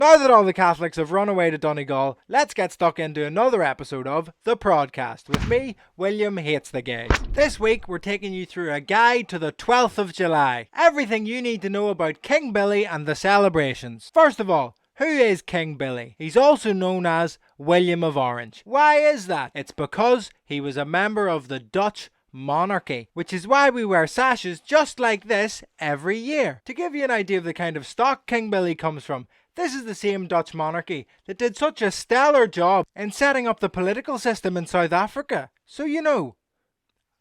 Now that all the Catholics have run away to Donegal, let's get stuck into another episode of the Prodcast with me, William Hates the Gays. This week we're taking you through a guide to the 12th of July. Everything you need to know about King Billy and the celebrations. First of all, who is King Billy? He's also known as William of Orange. Why is that? It's because he was a member of the Dutch monarchy, which is why we wear sashes just like this every year. To give you an idea of the kind of stock King Billy comes from, this is the same Dutch monarchy that did such a stellar job in setting up the political system in South Africa. So you know,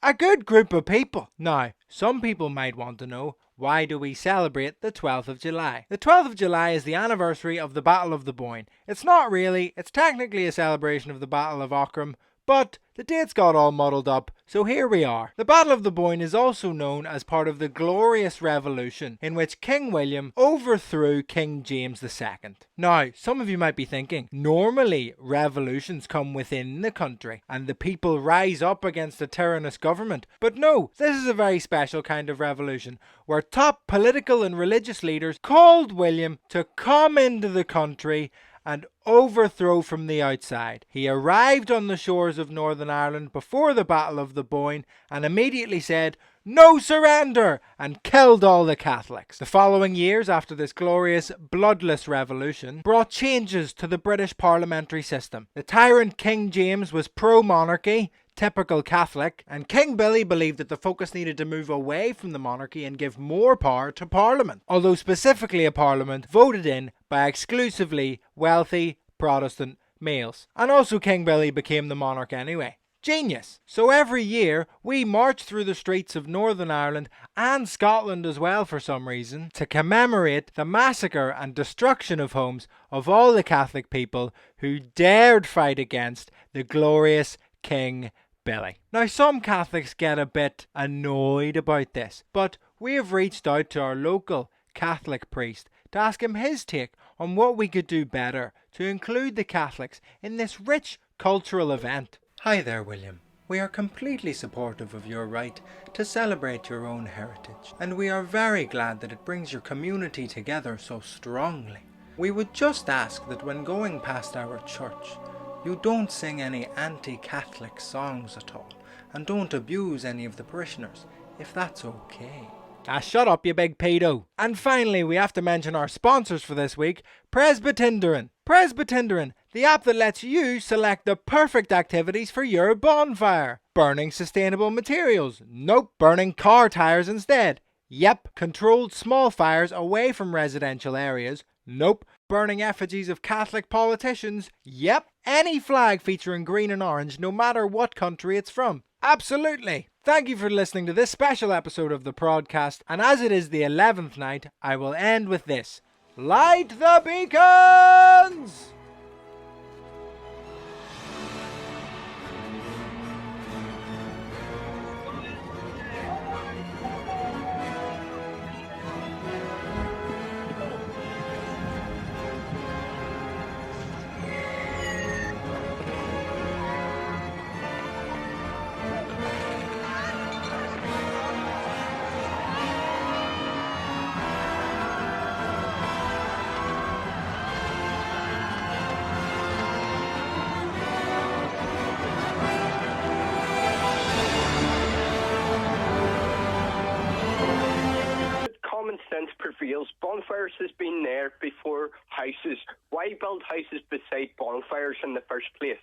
a good group of people. Now, some people might want to know, why do we celebrate the 12th of July? The 12th of July is the anniversary of the Battle of the Boyne. It's not really, it's technically a celebration of the Battle of Aughrim, but the dates got all muddled up, so here we are. The Battle of the Boyne is also known as part of the Glorious Revolution, in which King William overthrew King James II. Now, some of you might be thinking, normally revolutions come within the country, and the people rise up against a tyrannous government. But no, this is a very special kind of revolution, where top political and religious leaders called William to come into the country and overthrow from the outside. He arrived on the shores of Northern Ireland before the Battle of the Boyne and immediately said, "No surrender!" and killed all the Catholics. The following years after this glorious, bloodless revolution brought changes to the British parliamentary system. The tyrant King James was pro-monarchy, typical Catholic, and King Billy believed that the focus needed to move away from the monarchy and give more power to Parliament, although specifically a Parliament voted in by exclusively wealthy Protestant males. And also King Billy became the monarch anyway. Genius! So every year we march through the streets of Northern Ireland and Scotland as well for some reason to commemorate the massacre and destruction of homes of all the Catholic people who dared fight against the glorious King Billy. Now some Catholics get a bit annoyed about this, but we have reached out to our local Catholic priest to ask him his take on what we could do better to include the Catholics in this rich cultural event. Hi there, William. We are completely supportive of your right to celebrate your own heritage, and we are very glad that it brings your community together so strongly. We would just ask that when going past our church, you don't sing any anti-Catholic songs at all, and don't abuse any of the parishioners, if that's okay. Shut up, you big pedo. And finally, we have to mention our sponsors for this week, Presbytinderin. Presbytinderin, the app that lets you select the perfect activities for your bonfire. Burning sustainable materials. Nope. Burning car tires instead. Yep. Controlled small fires away from residential areas. Nope. Burning effigies of Catholic politicians. Yep. Any flag featuring green and orange, no matter what country it's from. Absolutely. Thank you for listening to this special episode of the Prodcast, and as it is the 11th night, I will end with this. Light the beacons! Sense prevails. Bonfires has been there before houses. Why build houses beside bonfires in the first place?